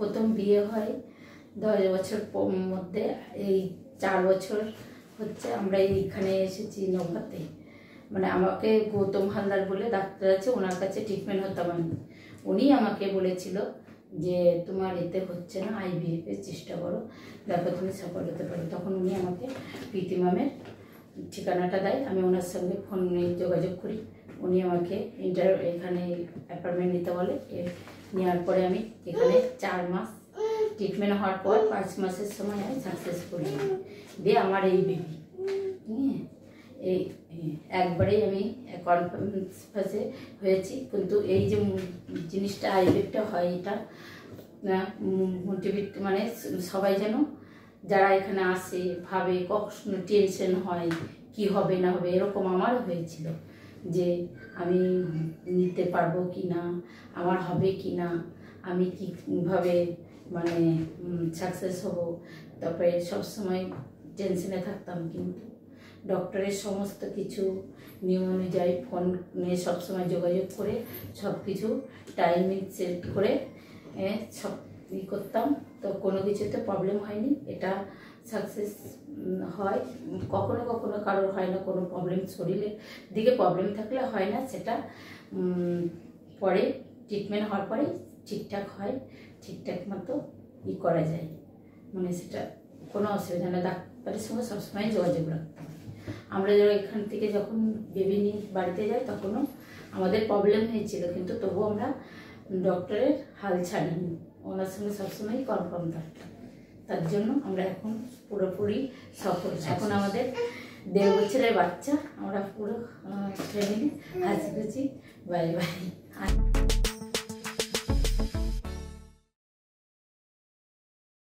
প্রথম বিয়ে হয় 10 বছর মধ্যে, এই 4 বছর হচ্ছে আমরা এইখানে এসেছি নৌকাতে। মানে আমাকে গৌতম হালদার বলে ডাক্তার আছে, ওনার কাছে ট্রিটমেন্ট হতাম আমি। উনি আমাকে বলেছিল যে তোমার এতে হচ্ছে না, IVF এর চেষ্টা করো, দেখো তুমি সফল হতে পারো। তখন উনি আমাকে প্রীতি ম্যামের ঠিকানাটা দেয়, আমি ওনার সঙ্গে ফোনে যোগাযোগ করি। উনি আমাকে এখানে অ্যাপয়েন্টমেন্ট নিতে বলে। নেওয়ার পরে আমি এখানে 4 মাস ট্রিটমেন্ট হওয়ার পর 5 মাসের সময় আমি সাকসেসফুল হই। দিয়ে আমার এই বেবি, এই একবারেই আমি কনফারেন্সে হয়েছি। কিন্তু এই যে জিনিসটা IVFটা হয়, এটা মোটিভেট মানে সবাই যেন যারা এখানে আসে ভাবে কখনো টেনশন হয় কি হবে না হবে, এরকম আমারও হয়েছিল যে আমি নিতে পারবো কি না, আমার হবে কি না, আমি কীভাবে মানে সাকসেস হব। তারপরে সবসময় টেনশনে থাকতাম। কিন্তু ডক্টরের সমস্ত কিছু নিয়ম অনুযায়ী ফোনে সবসময় যোগাযোগ করে সব কিছু টাইমিং সেট করে সব করতাম, তো কোনো কিছুতে প্রবলেম হয়নি। এটা সাকসেস হয়। কখনো কখনো কারোর হয় না কোনো প্রবলেম, শরীরের দিকে প্রবলেম থাকলে হয় না, সেটা পরে ট্রিটমেন্ট হওয়ার পরে ঠিকঠাক হয়, ঠিকঠাক মতো করা যায়, মানে সেটা কোনো অসুবিধা না। ডাক্তারের সঙ্গে সবসময় যোগাযোগ রাখতাম। আমরা এখান থেকে যখন বেবি নিয়ে বাড়িতে যাই তখনও আমাদের প্রবলেম হয়েছিল, কিন্তু তবুও আমরা ডক্টরের হাল ছাড়িনি, ওনার সঙ্গে সবসময় কনফার্ম থাকতাম। তার জন্য আমরা এখন পুরোপুরি সফল। এখন আমাদের 1.5 বছরের বাচ্চা, আমরা পুরো ফ্যামিলি হাসি খুশি, বাই বাই।